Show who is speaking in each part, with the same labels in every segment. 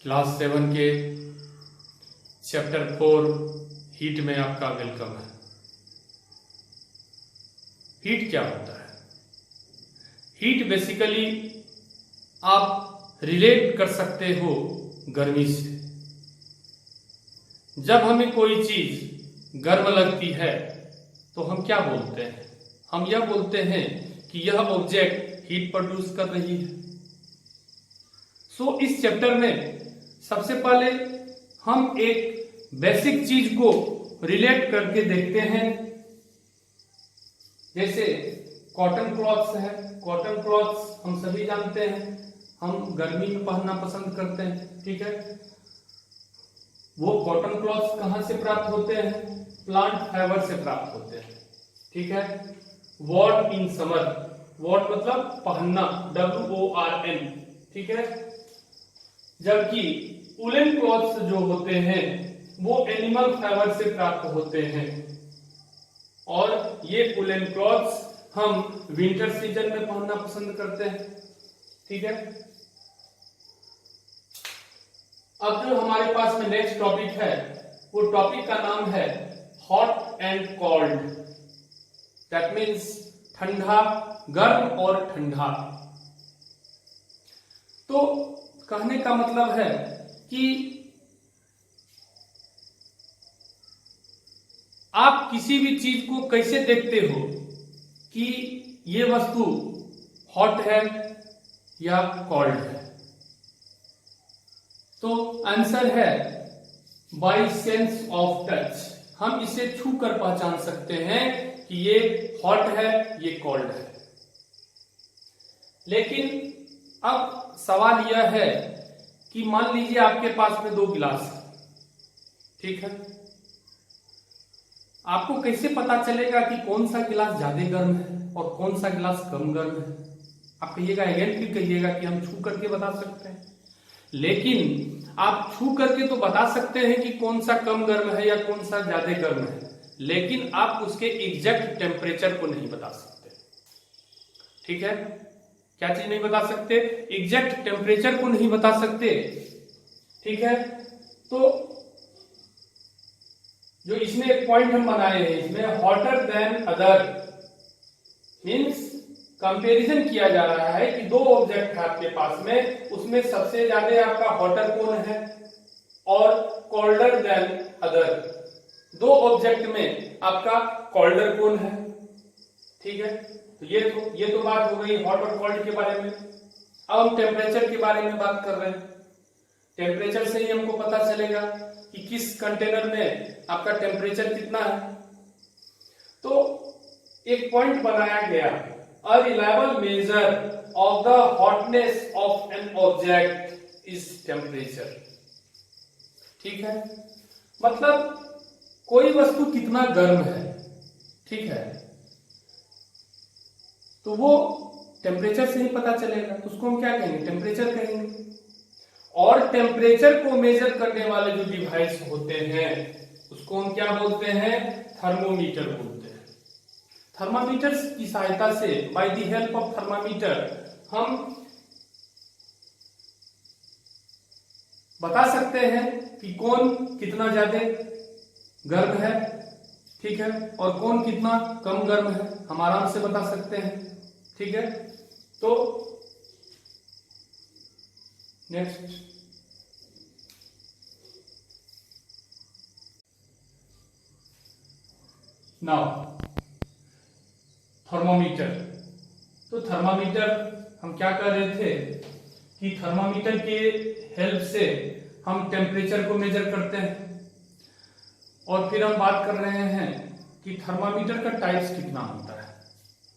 Speaker 1: Class 7 के chapter 4 heat में आपका वेलकम है। हीट क्या होता है? हीट बेसिकली आप रिलेट कर सकते हो गर्मी से। जब हमें कोई चीज गर्म लगती है तो हम क्या बोलते हैं? हम यह बोलते हैं कि यह ऑब्जेक्ट हीट प्रोड्यूस कर रही है। सो इस चैप्टर में सबसे पहले हम एक बेसिक चीज को रिलेट करके देखते हैं। जैसे कॉटन क्लॉथ्स है। कॉटन क्लॉथ्स हम सभी जानते हैं, हम गर्मी में पहनना पसंद करते हैं, ठीक है। वो कॉटन क्लॉथ्स कहां से प्राप्त होते हैं? प्लांट फाइबर से प्राप्त होते हैं, ठीक है। वॉर्न इन समर, वॉर्न मतलब पहनना, WORN, ठीक है। जबकि वुलन क्लॉथ्स जो होते हैं वो एनिमल फाइबर से प्राप्त होते हैं, और ये वुलन क्लॉथ्स हम विंटर सीजन में पहनना पसंद करते हैं, ठीक है। अब जो हमारे पास में नेक्स्ट टॉपिक है वो टॉपिक का नाम है hot and cold. That means ठंडा, गर्म और ठंडा। तो कहने का मतलब है कि आप किसी भी चीज को कैसे देखते हो कि ये वस्तु हॉट है या कोल्ड है? तो आंसर है बाय सेंस ऑफ टच। हम इसे छू कर पहचान सकते हैं कि ये हॉट है, ये कोल्ड है। लेकिन अब सवाल यह है कि मान लीजिए आपके पास में 2 गिलास है, ठीक है। आपको कैसे पता चलेगा कि कौन सा गिलास ज्यादा गर्म है और कौन सा गिलास कम गर्म है? आप कहिएगा, अगेन फिर कहिएगा कि हम छू करके बता सकते हैं। लेकिन आप छू करके तो बता सकते हैं कि कौन सा कम गर्म है या कौन सा ज्यादा गर्म है, लेकिन आप उसके एग्जैक्ट टेम्परेचर को नहीं बता सकते, ठीक है। क्या चीज नहीं बता सकते? एग्जैक्ट टेम्परेचर को नहीं बता सकते, ठीक है। तो जो इसमें एक पॉइंट हम बनाए हैं, इसमें hotter then other means comparison किया जा रहा है कि 2 ऑब्जेक्ट है आपके पास में, उसमें सबसे ज्यादा आपका हॉटर कौन है और कोल्डर देन अदर 2 ऑब्जेक्ट में आपका कोल्डर कौन है, ठीक है। तो ये तो बात हो गई हॉट और कोल्ड के बारे में। अब हम टेम्परेचर के बारे में बात कर रहे हैं। टेम्परेचर से ही हमको पता चलेगा कि किस कंटेनर में आपका टेम्परेचर कितना है। तो एक पॉइंट बनाया गया, a reliable measure of the hotness of an object is temperature, ठीक है। मतलब कोई वस्तु कितना गर्म है, ठीक है, तो वो टेम्परेचर से ही पता चलेगा। तो उसको हम क्या कहेंगे? टेम्परेचर कहेंगे। और टेम्परेचर को मेजर करने वाले जो डिवाइस होते हैं उसको हम क्या बोलते हैं? थर्मोमीटर बोलते हैं। थर्मामीटर की सहायता से, by the help of thermometer, हम बता सकते हैं कि कौन कितना ज्यादा गर्म है, ठीक है, और कौन कितना कम गर्म है। हम आराम से बता सकते हैं, ठीक है। तो नेक्स्ट, नाउ थर्मोमीटर। तो थर्मामीटर हम क्या कर रहे थे कि थर्मामीटर के हेल्प से हम टेम्परेचर को मेजर करते हैं। और फिर हम बात कर रहे हैं कि थर्मामीटर का टाइप्स कितना होता है।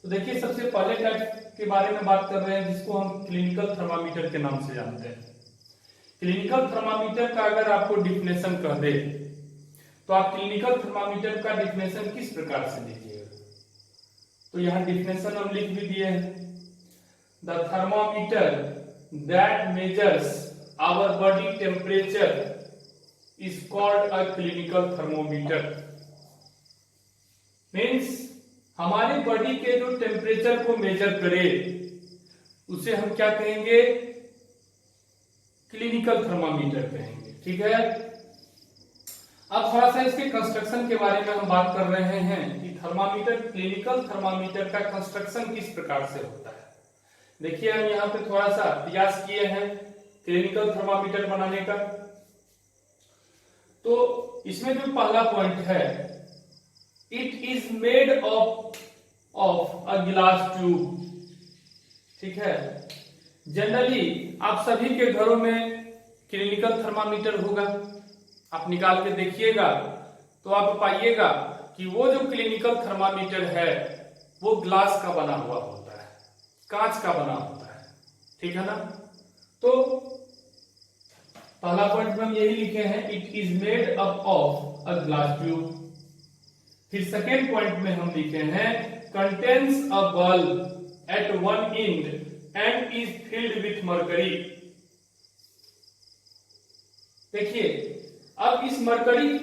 Speaker 1: तो देखिए, सबसे पहले टाइप के बारे में बात कर रहे हैं जिसको हम क्लिनिकल थर्मामीटर के नाम से जानते हैं। क्लिनिकल थर्मामीटर का अगर आपको डिफिनेशन कह दे तो आप क्लिनिकल थर्मामीटर का डिफिनेशन किस प्रकार से लीजिएगा? तो यहां डिफिनेशन हम लिख भी दिए हैं, the thermometer that measures our body temperature is called a clinical thermometer. Means हमारी बॉडी के जो टेम्परेचर को मेजर करे उसे हम क्या कहेंगे? क्लिनिकल थर्मामीटर कहेंगे। ठीक है, अब थोड़ा सा इसके कंस्ट्रक्शन के बारे में हम बात कर रहे हैं कि थर्मामीटर, क्लिनिकल थर्मामीटर का कंस्ट्रक्शन किस प्रकार से होता है। देखिए हम यहाँ पे थोड़ा सा प्रयास किए हैं क्लिनिकल थर्मामीटर बनाने का। तो इसमें जो पहला पॉइंट है, it is made of a glass tube. ठीक है, जनरली आप सभी के घरों में क्लिनिकल थर्मामीटर होगा, आप निकाल के देखिएगा तो आप पाइएगा कि वो जो क्लिनिकल थर्मामीटर है वो ग्लास का बना हुआ होता है, कांच का बना होता है। ठीक है ना, तो पहला पॉइंट में हम यही लिखे हैं, it is made up of a glass tube. फिर सेकेंड पॉइंट में हम लिखे हैं, contains a bulb at one end and is filled with mercury. देखिए अब इस मरकरी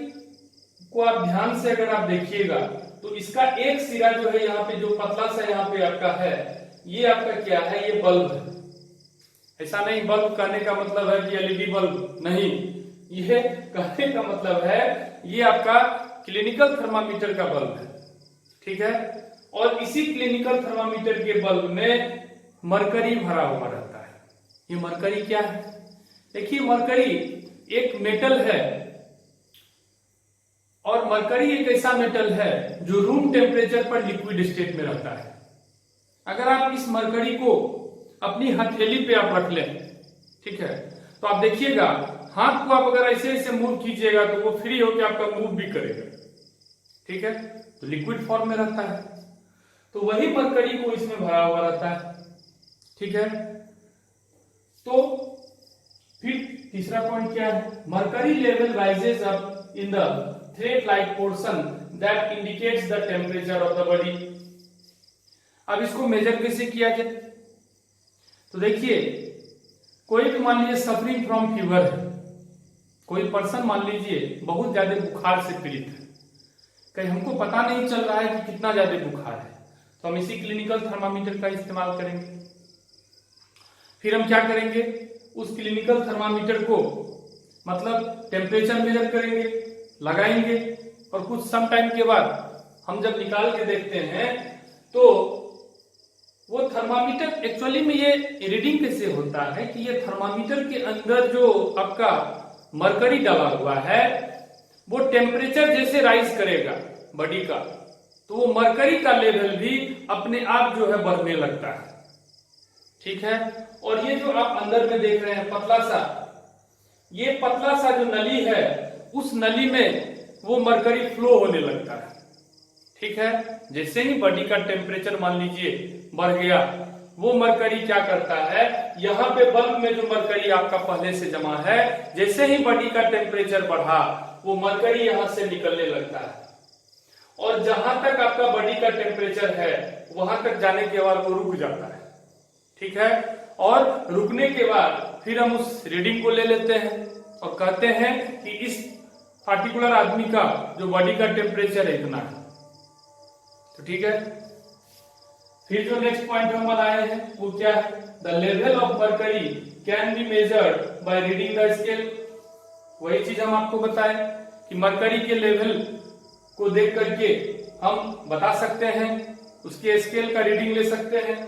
Speaker 1: को आप ध्यान से अगर आप देखिएगा तो इसका एक सिरा जो है यहाँ पे, जो पतला सा यहाँ पे आपका है, ये आपका क्या है, ये बल्ब है। ऐसा नहीं बल्ब कहने का मतलब है कि एलईडी बल्ब, नहीं, ये कहने का मतलब है ये आपका क्लिनिकल थर्मामीटर का बल्ब है। ठीक है, और इसी क्लिनिकल थर्मामीटर के बल्ब में मरकरी भरा हुआ रहता है। ये मरकरी क्या है, देखिए मरकरी एक मेटल है, और मरकरी एक ऐसा मेटल है जो रूम टेम्परेचर पर लिक्विड स्टेट में रहता है। अगर आप इस मरकरी को अपनी हथेली पे आप रख लें, ठीक है, तो आप देखिएगा हाथ को आप अगर ऐसे ऐसे मूव कीजिएगा तो वो फ्री होकर आपका मूव भी करेगा। ठीक है, तो लिक्विड फॉर्म में रहता है, तो वही मरकरी को इसमें भरा हुआ रहता है। ठीक है, तो फिर तीसरा पॉइंट क्या है, mercury level rises up in the thread like portion that indicates the temperature of the body. अब इसको मेजर कैसे किया जाए, तो देखिए कोई भी मान लीजिए सफरिंग फ्रॉम फीवर है, कोई पर्सन मान लीजिए बहुत ज्यादा बुखार से पीड़ित है, कहीं हमको पता नहीं चल रहा है कि कितना ज्यादा बुखार है, तो हम इसी क्लिनिकल थर्मामीटर का इस्तेमाल करेंगे। फिर हम क्या करेंगे, उस क्लिनिकल थर्मामीटर को मतलब टेम्परेचर मेजर करेंगे, लगाएंगे, और कुछ सम टाइम के बाद हम जब निकाल के देखते हैं तो वो थर्मामीटर एक्चुअली में ये रीडिंग कैसे होता है कि ये थर्मामीटर के अंदर जो आपका मरकरी डाला हुआ है वो टेम्परेचर जैसे राइज करेगा बॉडी का, तो वो मरकरी का लेवल भी अपने आप जो है बढ़ने लगता है। ठीक है, और ये जो आप अंदर में देख रहे हैं पतला सा, ये पतला सा जो नली है, उस नली में वो मरकरी फ्लो होने लगता है। ठीक है, जैसे ही बॉडी का टेम्परेचर मान लीजिए बढ़ गया, वो मरकरी क्या करता है, यहाँ पे बल्ब में जो मरकरी आपका पहले से जमा है, जैसे ही बॉडी का टेम्परेचर बढ़ा वो मरकरी यहाँ से निकलने लगता है, और जहां तक आपका बॉडी का टेम्परेचर है वहां तक जाने के बाद वो रुक जाता है। ठीक है, और रुकने के बाद फिर हम उस रीडिंग को ले लेते हैं और कहते हैं कि इस पार्टिकुलर आदमी का जो बॉडी का टेम्परेचर है इतना है। तो ठीक है, फिर जो नेक्स्ट पॉइंट हम बनाए हैं वो क्या है, the level of mercury can be measured by reading the scale. वही चीज हम आपको बताएं कि मरकरी के लेवल को देख करके हम बता सकते हैं, उसके स्केल का रीडिंग ले सकते हैं,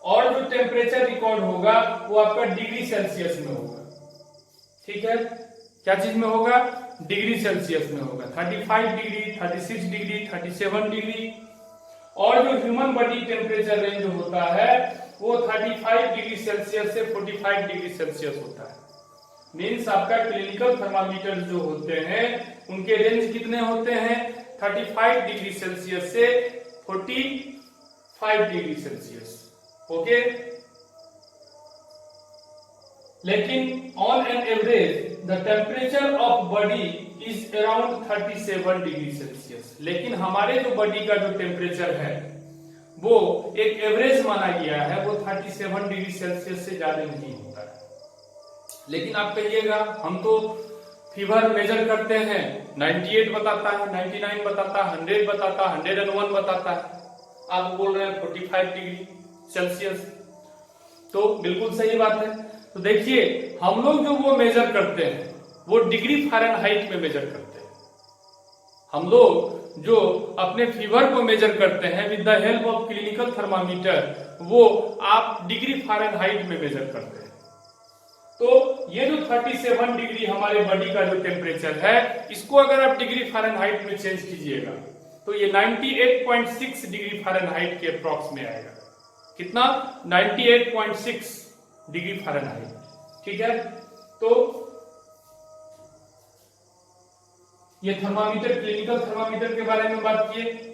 Speaker 1: और जो टेम्परेचर रिकॉर्ड होगा वो आपका डिग्री सेल्सियस में होगा। ठीक है, क्या चीज में होगा, डिग्री सेल्सियस में होगा, 35 डिग्री, 36 डिग्री, 37 डिग्री, और जो ह्यूमन बॉडी टेम्परेचर रेंज होता है वो 35 डिग्री सेल्सियस से 45 डिग्री सेल्सियस होता है। मीन्स आपका क्लिनिकल थर्मामीटर जो होते हैं उनके रेंज कितने होते हैं, 35 डिग्री सेल्सियस से 45 डिग्री सेल्सियस। ओके, लेकिन on an average the temperature of body is around 37 degree Celsius. लेकिन हमारे जो बॉडी का जो टेम्परेचर है वो एक एवरेज माना गया है, वो 37 डिग्री सेल्सियस से ज्यादा नहीं होता है। लेकिन आप कहिएगा हम तो फीवर मेजर करते हैं, 98 बताता है, 99 बताता है, 100 बताता है, 101 बताता है, आप बोल रहे हैं 45 डिग्री सेल्सियस, तो बिल्कुल सही बात है। तो देखिए हम लोग जो वो मेजर करते हैं वो डिग्री फ़ारेनहाइट में मेजर करते हैं। हम लोग जो अपने फीवर को मेजर करते हैं with the help of clinical thermometer, वो आप डिग्री फ़ारेनहाइट में मेजर करते हैं। तो ये जो 37 डिग्री हमारे बॉडी का जो टेम्परेचर है, इसको अगर आप डिग्री फ़ारेनहाइट में चेंज कीजिएगा तो ये 98.6 डिग्री फ़ारेनहाइट के अप्रॉक्स में आएगा। कितना? 98.6 डिग्री फ़ारेनहाइट। ठीक है, तो ये थर्मामीटर, क्लिनिकल थर्मामीटर के बारे में बात किए।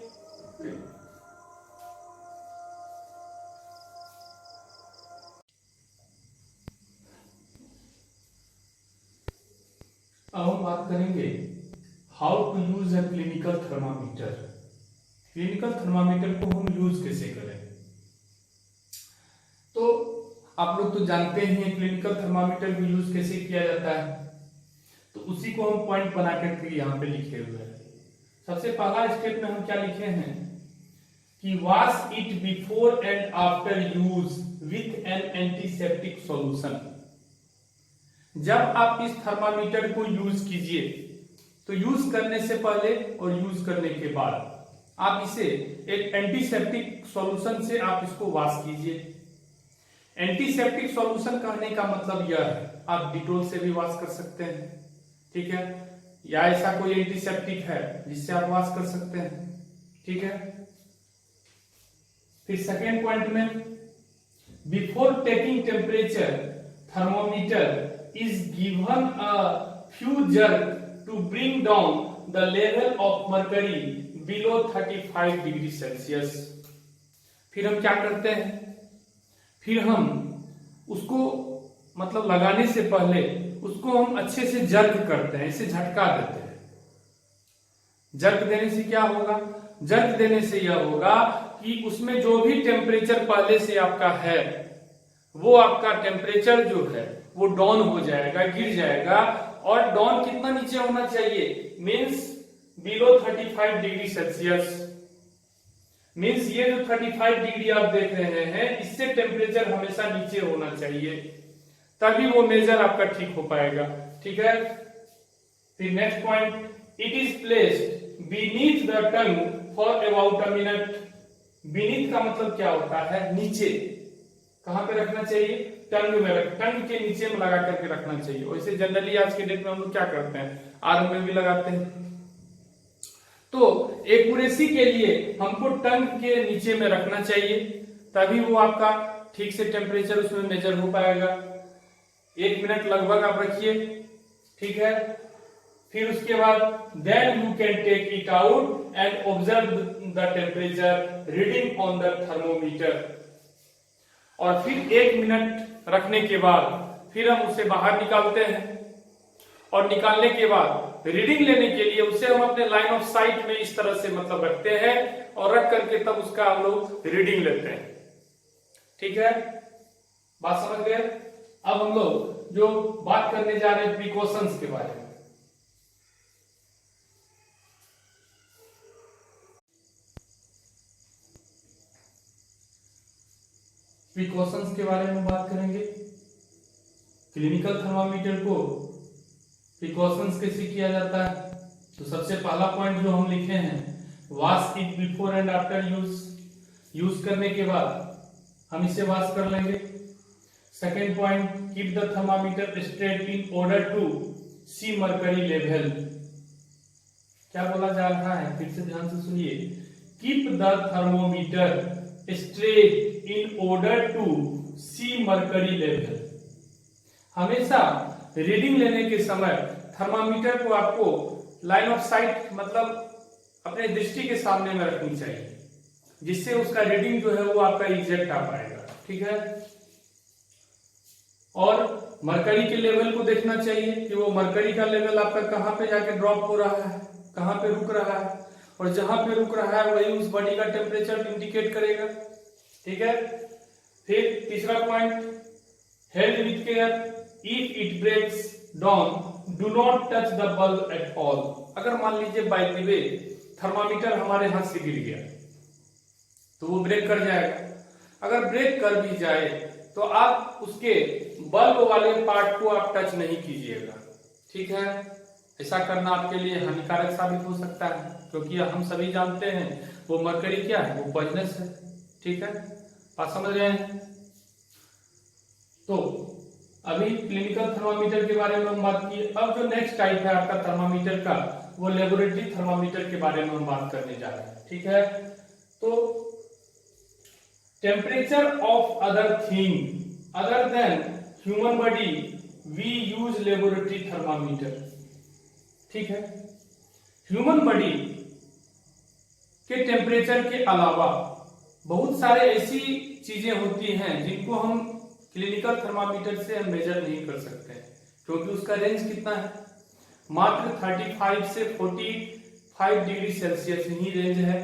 Speaker 1: अब हम बात करेंगे how to use a clinical thermometer. Clinical thermometer को हम यूज कैसे करें? तो आप लोग तो जानते ही हैं क्लिनिकल थर्मामीटर को यूज कैसे किया जाता है, तो उसी को हम पॉइंट बना करके यहाँ पे लिखे हुए हैं। सबसे पहला स्टेप में हम क्या लिखे हैं कि wash it before and after use with an antiseptic solution. जब आप इस थर्मामीटर को यूज कीजिए तो यूज करने से पहले और यूज करने के बाद आप इसे एक एंटीसेप्टिक सॉल्यूशन से आप इसको वॉश कीजिए। एंटीसेप्टिक सॉल्यूशन कहने का मतलब यह है, आप डिटोल से भी वॉश कर सकते हैं, ठीक है, या ऐसा कोई एंटीसेप्टिक है जिससे आप वॉश कर सकते हैं। ठीक है, फिर सेकेंड पॉइंट में before taking temperature thermometer is given a few jerk to bring down the level of mercury below 35 degree Celsius. फिर हम क्या करते हैं, फिर हम उसको मतलब लगाने से पहले उसको हम अच्छे से जर्क करते हैं, इसे झटका देते हैं। जर्क देने से क्या होगा? जर्क देने से यह होगा कि उसमें जो भी टेम्परेचर पहले से आपका है वो आपका टेम्परेचर जो है वो डाउन हो जाएगा, गिर जाएगा। और डाउन कितना नीचे होना चाहिए? Means below 35 degree Celsius. Means ये जो 35 डिग्री आप देख रहे हैं इससे टेम्परेचर हमेशा नीचे होना चाहिए, तभी वो मेजर आपका ठीक हो पाएगा। ठीक है, फिर next point, it is placed beneath the tongue for about a minute. Beneath का मतलब क्या होता है? नीचे। कहां पे रखना चाहिए? टंग में, टंग के नीचे में लगा करके रखना चाहिए। वैसे जनरली आज के डेट में हम लोग क्या करते हैं, आर्म में भी लगाते हैं। तो एक्यूरेसी के लिए हमको टंग के नीचे में रखना चाहिए, तभी वो आपका ठीक से टेम्परेचर उसमें मेजर हो पाएगा। 1 मिनट लगभग आप रखिए। ठीक है, फिर उसके बाद then you can take it out and observe the temperature reading on the thermometer. और फिर 1 मिनट रखने के बाद फिर हम उसे बाहर निकालते हैं, और निकालने के बाद रीडिंग लेने के लिए उसे हम अपने लाइन ऑफ साइट में इस तरह से मतलब रखते हैं, और रख करके तब उसका हम लोग रीडिंग लेते हैं। ठीक है, बात समझ गए? अब हम लोग जो बात करने जा रहे हैं प्रिकॉशंस के बारे में। प्रिकॉशंस के बारे में बात करेंगे। क्लिनिकल थर्मामीटर को प्रिकॉशंस कैसे किया जाता है? तो सबसे पहला पॉइंट जो हम लिखे हैं, wash it before and after use. Use करने के बाद हम इसे वॉश कर लेंगे। Second point, keep the thermometer straight in order to see mercury level. क्या बोला जा रहा है? फिर से ध्यान से सुनिए। Keep the thermometer straight in order to see mercury level. हमेशा रीडिंग लेने के समय थर्मामीटर को आपको लाइन ऑफ साइट मतलब अपने दृष्टि के सामने में रखनी चाहिए, जिससे उसका रीडिंग जो है वो आपका एग्जैक्ट आ पाएगा। ठीक है, और मरकरी के लेवल को देखना चाहिए कि वो मरकरी का लेवल आपका कहां पे जाके ड्रॉप हो रहा है, कहां पे रुक रहा है, और जहां पे रुक रहा है वही उस बॉडी का टेम्परेचर इंडिकेट करेगा। ठीक है, फिर तीसरा point, held with care, if it breaks down do not touch the bulb at all. अगर मान लीजिए बाय द वे थर्मामीटर हमारे हाथ से गिर गया तो वो ब्रेक कर जाएगा। अगर ब्रेक कर भी जाए तो आप उसके बल्ब वाले पार्ट को आप टच नहीं कीजिएगा, ठीक है। ऐसा करना आपके लिए हानिकारक साबित हो सकता है, क्योंकि हम सभी जानते हैं वो मरकरी क्या है, वो पॉइजनस है, ठीक है। बात समझ रहे हैं। तो अभी क्लिनिकल थर्मामीटर के बारे में हम बात की। अब जो नेक्स्ट टाइप है आपका थर्मामीटर का, वो लेबोरेटरी थर्मामीटर के बारे में हम बात करने जा रहे हैं, ठीक है। तो temperature of other thing other than human body we use laboratory thermometer, ठीक है। ह्यूमन बॉडी के टेम्परेचर के अलावा बहुत सारे ऐसी चीजें होती हैं जिनको हम क्लिनिकल थर्मामीटर से हम मेजर नहीं कर सकते, क्योंकि उसका रेंज कितना है, मात्र 35 से 45 डिग्री सेल्सियस ही रेंज है।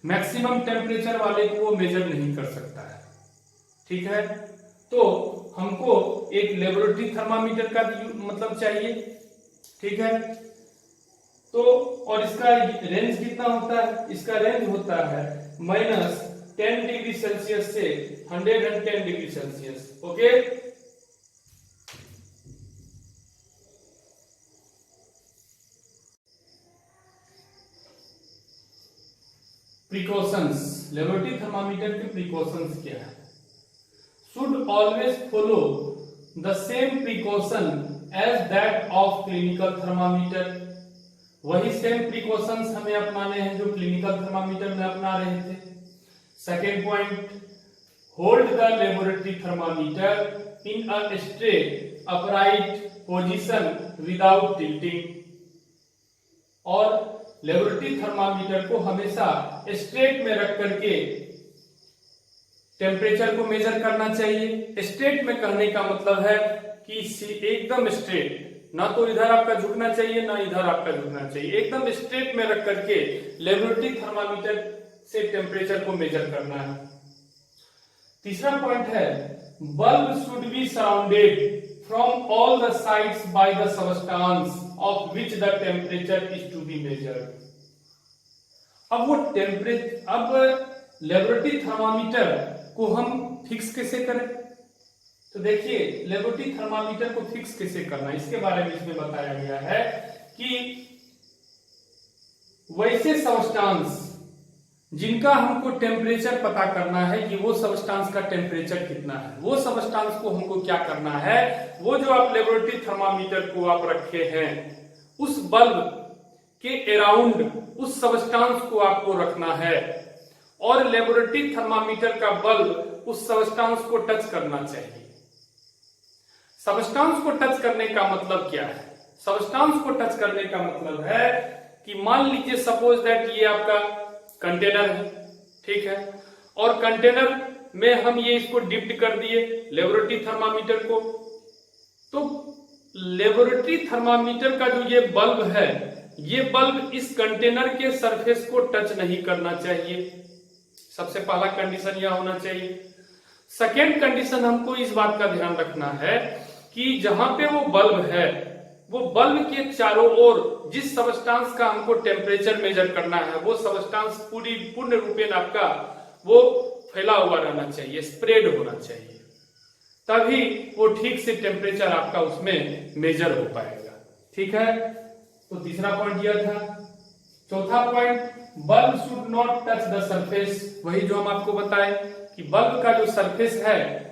Speaker 1: मैक्सिमम टेम्परेचर वाले को वो मेजर नहीं कर सकता है, ठीक है। तो हमको एक लेबोरेटरी थर्मामीटर का मतलब चाहिए, ठीक है। तो और इसका रेंज कितना होता है, इसका रेंज होता है -10 डिग्री सेल्सियस से 110 degree Celsius, okay. Precautions, laboratory thermometer के प्रिकॉशंस क्या है। Should always follow the same precaution as that of clinical thermometer, वही सेम प्रिकॉशंस हमें अपनाने हैं जो क्लिनिकल थर्मामीटर में अपना रहे थे। Second point, hold the laboratory thermometer in a straight upright position without tilting, और लेबोरेटरी थर्मामीटर को हमेशा स्ट्रेट में रख करके टेम्परेचर को मेजर करना चाहिए। स्ट्रेट में कहने का मतलब है कि एकदम स्ट्रेट, ना तो इधर आपका झुकना चाहिए ना इधर आपका झुकना चाहिए, एकदम स्ट्रेट में रख करके लेबोरेटरी थर्मामीटर से टेम्परेचर को मेजर करना है। तीसरा पॉइंट है, bulb should be surrounded from all the sides by the substance of which the temperature is to be measured. अब वो टेम्परेचर, अब लेबोरेटरी थर्मामीटर को हम फिक्स कैसे करें, तो देखिए लेबोरेटरी थर्मामीटर को फिक्स कैसे करना है इसके बारे में इसमें बताया गया है कि वैसे सबस्टेंस जिनका हमको टेम्परेचर पता करना है कि वो सबस्टेंस का टेम्परेचर कितना है, वो सबस्टेंस को हमको क्या करना है, वो जो आप लेबोरेटरी थर्मामीटर को आप रखे हैं उस बल्ब के अराउंड उस सबस्टेंस को आपको रखना है, और लेबोरेटरी थर्मामीटर का बल्ब उस सबस्टेंस को टच करना चाहिए। सबस्टेंस को टच करने का मतलब क्या है, सबस्टेंस को टच करने का मतलब है कि मान लीजिए सपोज दैट ये आपका कंटेनर है, ठीक है, और कंटेनर में हम ये इसको डिप्ट कर दिए लेबोरेटरी थर्मामीटर को, तो लेबोरेटरी थर्मामीटर का जो ये बल्ब है, ये बल्ब इस कंटेनर के सरफेस को टच नहीं करना चाहिए। सबसे पहला कंडीशन यह होना चाहिए। सेकेंड कंडीशन हमको इस बात का ध्यान रखना है कि जहां पे वो बल्ब है, वो बल्ब के चारों ओर जिस सबस्टेंस का हमको टेम्परेचर मेजर करना है, वो सबस्टेंस पूर्ण रूपेण आपका वो फैला हुआ रहना चाहिए, स्प्रेड होना चाहिए, तभी वो ठीक से टेम्परेचर आपका उसमें मेजर हो पाएगा, ठीक है। तो तीसरा पॉइंट यह था। चौथा point, bulb should not touch the surface, वही जो हम आपको बताए कि बल्ब का जो सरफेस है,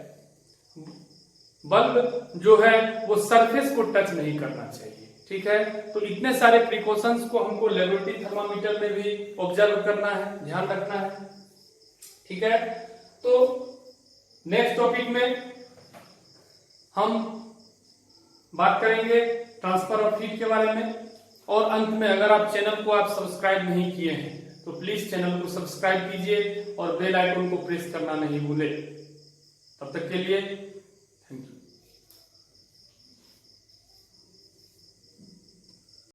Speaker 1: बल्ब जो है वो सरफेस को टच नहीं करना चाहिए, ठीक है। तो इतने सारे प्रिकॉशंस को हमको लेबोरेटरी थर्मामीटर में भी ऑब्जर्व करना है, ध्यान रखना है, ठीक है। तो नेक्स्ट टॉपिक में हम बात करेंगे ट्रांसफर ऑफ हीट के बारे में, और अंत में अगर आप चैनल को आप सब्सक्राइब नहीं किए हैं तो प्लीज चैनल को सब्सक्राइब कीजिए और बेल आइकन को प्रेस करना नहीं भूले। तब तक के लिए